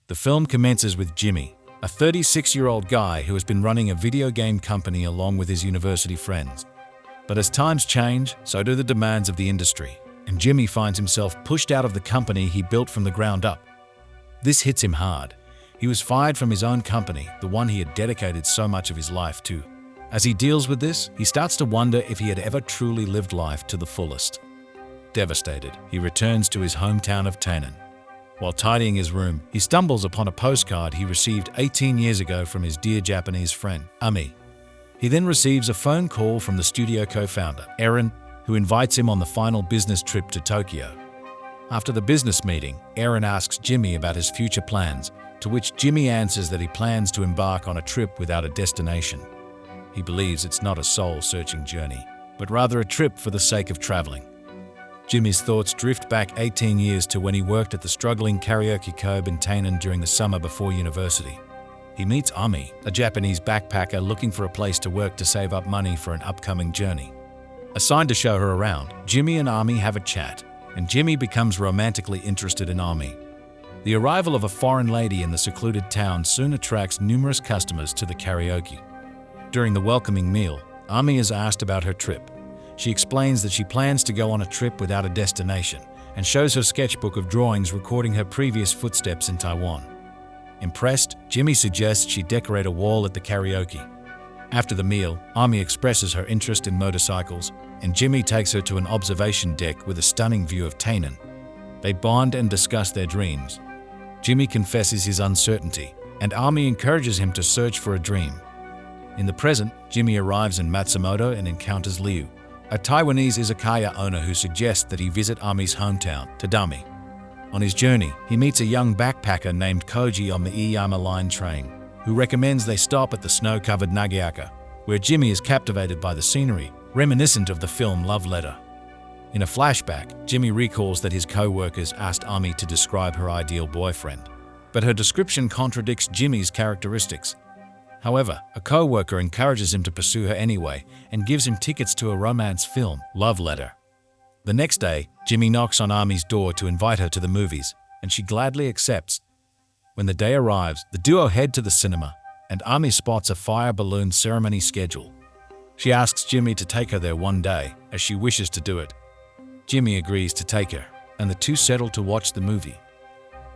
The film commences with Jimmy, a 36-year-old guy who has been running a video game company along with his university friends. But as times change, so do the demands of the industry, and Jimmy finds himself pushed out of the company he built from the ground up. This hits him hard. He was fired from his own company, the one he had dedicated so much of his life to. As he deals with this, he starts to wonder if he had ever truly lived life to the fullest. Devastated, he returns to his hometown of Taiwan. While tidying his room, he stumbles upon a postcard he received 18 years ago from his dear Japanese friend, Ami. He then receives a phone call from the studio co-founder, Aaron, who invites him on the final business trip to Tokyo. After the business meeting, Aaron asks Jimmy about his future plans, to which Jimmy answers that he plans to embark on a trip without a destination. He believes it's not a soul-searching journey, but rather a trip for the sake of traveling. Jimmy's thoughts drift back 18 years to when he worked at the struggling karaoke club in Taiwan during the summer before university. He meets Ami, a Japanese backpacker looking for a place to work to save up money for an upcoming journey. Assigned to show her around, Jimmy and Ami have a chat, and Jimmy becomes romantically interested in Ami. The arrival of a foreign lady in the secluded town soon attracts numerous customers to the karaoke. During the welcoming meal, Ami is asked about her trip. She explains that she plans to go on a trip without a destination and shows her sketchbook of drawings recording her previous footsteps in Taiwan. Impressed, Jimmy suggests she decorate a wall at the karaoke. After the meal, Ami expresses her interest in motorcycles, and Jimmy takes her to an observation deck with a stunning view of Taiwan. They bond and discuss their dreams. Jimmy confesses his uncertainty, and Ami encourages him to search for a dream. In the present, Jimmy arrives in Matsumoto and encounters Liu, a Taiwanese izakaya owner who suggests that he visit Ami's hometown, Tadami. On his journey, he meets a young backpacker named Koji on the Iyama Line train, who recommends they stop at the snow-covered Nagayaka, where Jimmy is captivated by the scenery, reminiscent of the film Love Letter. In a flashback, Jimmy recalls that his co-workers asked Ami to describe her ideal boyfriend, but her description contradicts Jimmy's characteristics. However, a co-worker encourages him to pursue her anyway and gives him tickets to a romance film, Love Letter. The next day, Jimmy knocks on Ami's door to invite her to the movies, and she gladly accepts. When the day arrives, the duo head to the cinema, and Ami spots a fire balloon ceremony schedule. She asks Jimmy to take her there one day, as she wishes to do it. Jimmy agrees to take her, and the two settle to watch the movie.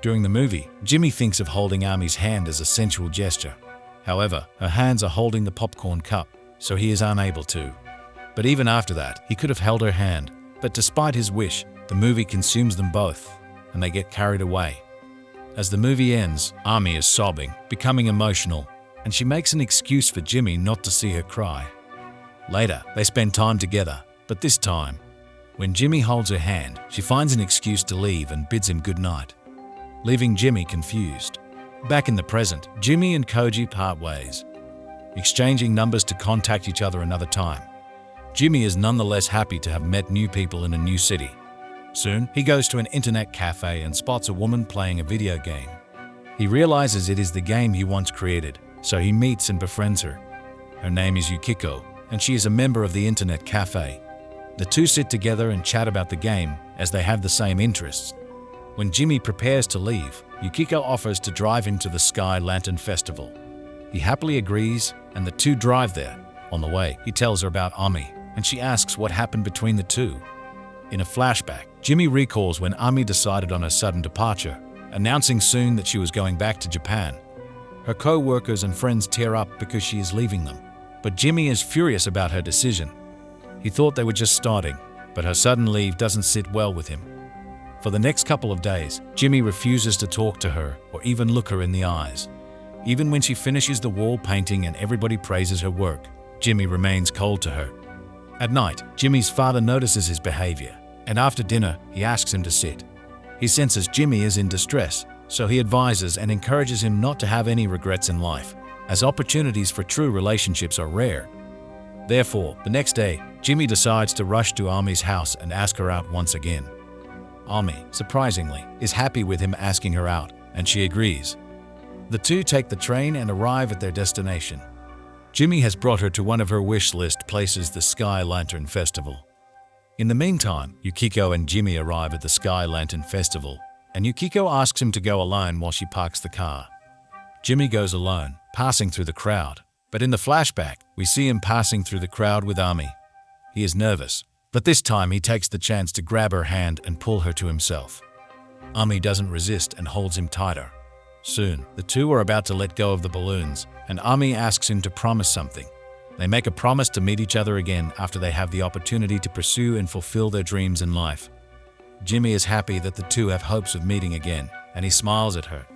During the movie, Jimmy thinks of holding Ami's hand as a sensual gesture. However, her hands are holding the popcorn cup, so he is unable to. But even after that, he could have held her hand. But despite his wish, the movie consumes them both, and they get carried away. As the movie ends, Ami is sobbing, becoming emotional, and she makes an excuse for Jimmy not to see her cry. Later, they spend time together, but this time, when Jimmy holds her hand, she finds an excuse to leave and bids him goodnight, leaving Jimmy confused. Back in the present, Jimmy and Koji part ways, exchanging numbers to contact each other another time. Jimmy is nonetheless happy to have met new people in a new city. Soon, he goes to an internet cafe and spots a woman playing a video game. He realizes it is the game he once created, so he meets and befriends her. Her name is Yukiko, and she is a member of the internet cafe. The two sit together and chat about the game, as they have the same interests. When Jimmy prepares to leave, Yukiko offers to drive him to the Sky Lantern Festival. He happily agrees, and the two drive there. On the way, he tells her about Ami, and she asks what happened between the two. In a flashback, Jimmy recalls when Ami decided on her sudden departure, announcing soon that she was going back to Japan. Her co-workers and friends tear up because she is leaving them, but Jimmy is furious about her decision. He thought they were just starting, but her sudden leave doesn't sit well with him. For the next couple of days, Jimmy refuses to talk to her or even look her in the eyes. Even when she finishes the wall painting and everybody praises her work, Jimmy remains cold to her. At night, Jimmy's father notices his behavior, and after dinner, he asks him to sit. He senses Jimmy is in distress, so he advises and encourages him not to have any regrets in life, as opportunities for true relationships are rare. Therefore, the next day, Jimmy decides to rush to Ami's house and ask her out once again. Ami, surprisingly, is happy with him asking her out, and she agrees. The two take the train and arrive at their destination. Jimmy has brought her to one of her wish list places, the Sky Lantern Festival. In the meantime, Yukiko and Jimmy arrive at the Sky Lantern Festival, and Yukiko asks him to go alone while she parks the car. Jimmy goes alone, passing through the crowd. But in the flashback, we see him passing through the crowd with Ami. He is nervous, but this time he takes the chance to grab her hand and pull her to himself. Ami doesn't resist and holds him tighter. Soon, the two are about to let go of the balloons, and Ami asks him to promise something. They make a promise to meet each other again after they have the opportunity to pursue and fulfill their dreams in life. Jimmy is happy that the two have hopes of meeting again, and he smiles at her.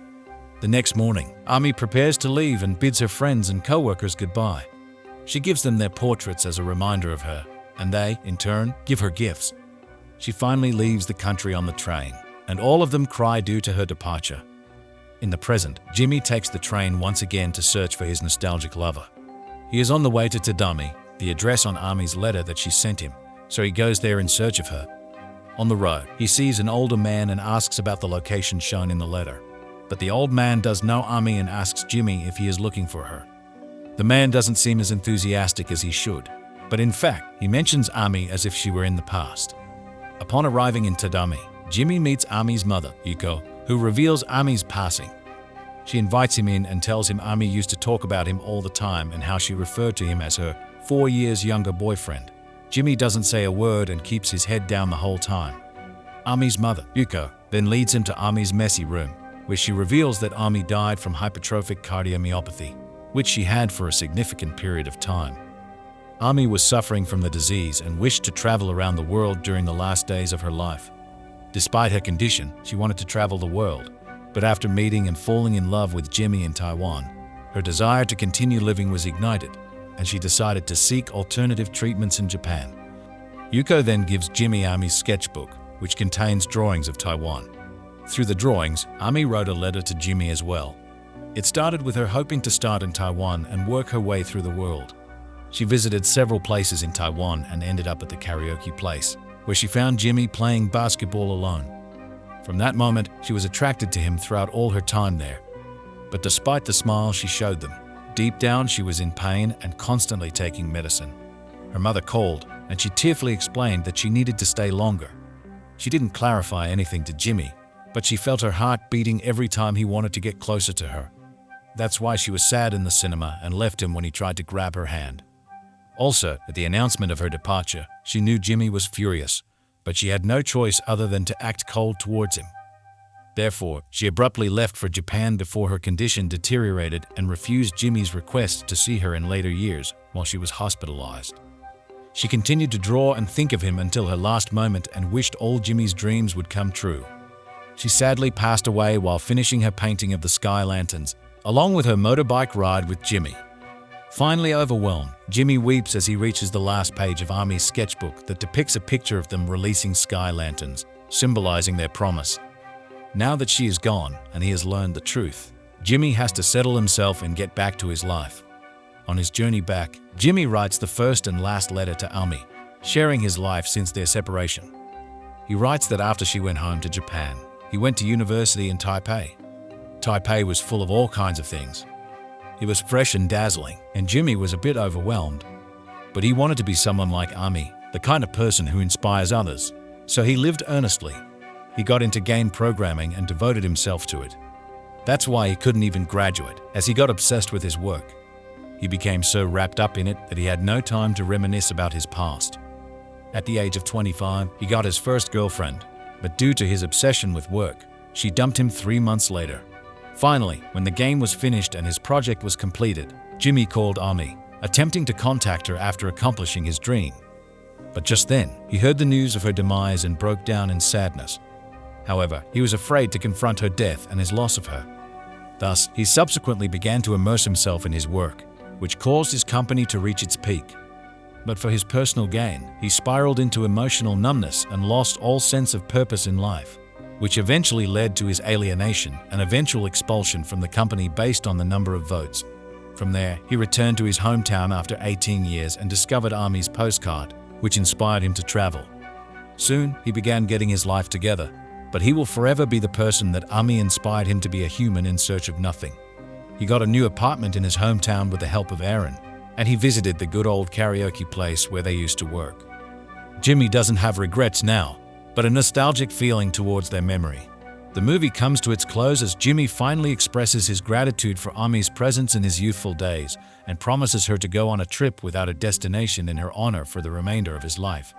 The next morning, Ami prepares to leave and bids her friends and co-workers goodbye. She gives them their portraits as a reminder of her, and they, in turn, give her gifts. She finally leaves the country on the train, and all of them cry due to her departure. In the present, Jimmy takes the train once again to search for his nostalgic lover. He is on the way to Tadami, the address on Ami's letter that she sent him, so he goes there in search of her. On the road, he sees an older man and asks about the location shown in the letter. But the old man does know Ami and asks Jimmy if he is looking for her. The man doesn't seem as enthusiastic as he should, but in fact, he mentions Ami as if she were in the past. Upon arriving in Tadami, Jimmy meets Ami's mother, Yuko, who reveals Ami's passing. She invites him in and tells him Ami used to talk about him all the time and how she referred to him as her 4 years younger boyfriend. Jimmy doesn't say a word and keeps his head down the whole time. Ami's mother, Yuko, then leads him to Ami's messy room, where she reveals that Ami died from hypertrophic cardiomyopathy, which she had for a significant period of time. Ami was suffering from the disease and wished to travel around the world during the last days of her life. Despite her condition, she wanted to travel the world, but after meeting and falling in love with Jimmy in Taiwan, her desire to continue living was ignited, and she decided to seek alternative treatments in Japan. Yuko then gives Jimmy Ami's sketchbook, which contains drawings of Taiwan. Through the drawings, Ami wrote a letter to Jimmy as well. It started with her hoping to start in Taiwan and work her way through the world. She visited several places in Taiwan and ended up at the karaoke place, where she found Jimmy playing basketball alone. From that moment, she was attracted to him throughout all her time there. But despite the smile she showed them, deep down she was in pain and constantly taking medicine. Her mother called, and she tearfully explained that she needed to stay longer. She didn't clarify anything to Jimmy, but she felt her heart beating every time he wanted to get closer to her. That's why she was sad in the cinema and left him when he tried to grab her hand. Also, at the announcement of her departure, she knew Jimmy was furious, but she had no choice other than to act cold towards him. Therefore, she abruptly left for Japan before her condition deteriorated and refused Jimmy's request to see her in later years while she was hospitalized. She continued to draw and think of him until her last moment and wished all Jimmy's dreams would come true. She sadly passed away while finishing her painting of the sky lanterns, along with her motorbike ride with Jimmy. Finally overwhelmed, Jimmy weeps as he reaches the last page of Ami's sketchbook that depicts a picture of them releasing sky lanterns, symbolizing their promise. Now that she is gone and he has learned the truth, Jimmy has to settle himself and get back to his life. On his journey back, Jimmy writes the first and last letter to Ami, sharing his life since their separation. He writes that after she went home to Japan, he went to university in Taipei. Taipei was full of all kinds of things. It was fresh and dazzling, and Jimmy was a bit overwhelmed. But he wanted to be someone like Ami, the kind of person who inspires others. So he lived earnestly. He got into game programming and devoted himself to it. That's why he couldn't even graduate, as he got obsessed with his work. He became so wrapped up in it that he had no time to reminisce about his past. At the age of 25, he got his first girlfriend, but due to his obsession with work, she dumped him 3 months later. Finally, when the game was finished and his project was completed, Jimmy called Ami, attempting to contact her after accomplishing his dream. But just then, he heard the news of her demise and broke down in sadness. However, he was afraid to confront her death and his loss of her. Thus, he subsequently began to immerse himself in his work, which caused his company to reach its peak. But for his personal gain, he spiraled into emotional numbness and lost all sense of purpose in life, which eventually led to his alienation and eventual expulsion from the company based on the number of votes. From there, he returned to his hometown after 18 years and discovered Ami's postcard, which inspired him to travel. Soon, he began getting his life together, but he will forever be the person that Ami inspired him to be, a human in search of nothing. He got a new apartment in his hometown with the help of Aaron, and he visited the good old karaoke place where they used to work. Jimmy doesn't have regrets now, but a nostalgic feeling towards their memory. The movie comes to its close as Jimmy finally expresses his gratitude for Ami's presence in his youthful days and promises her to go on a trip without a destination in her honor for the remainder of his life.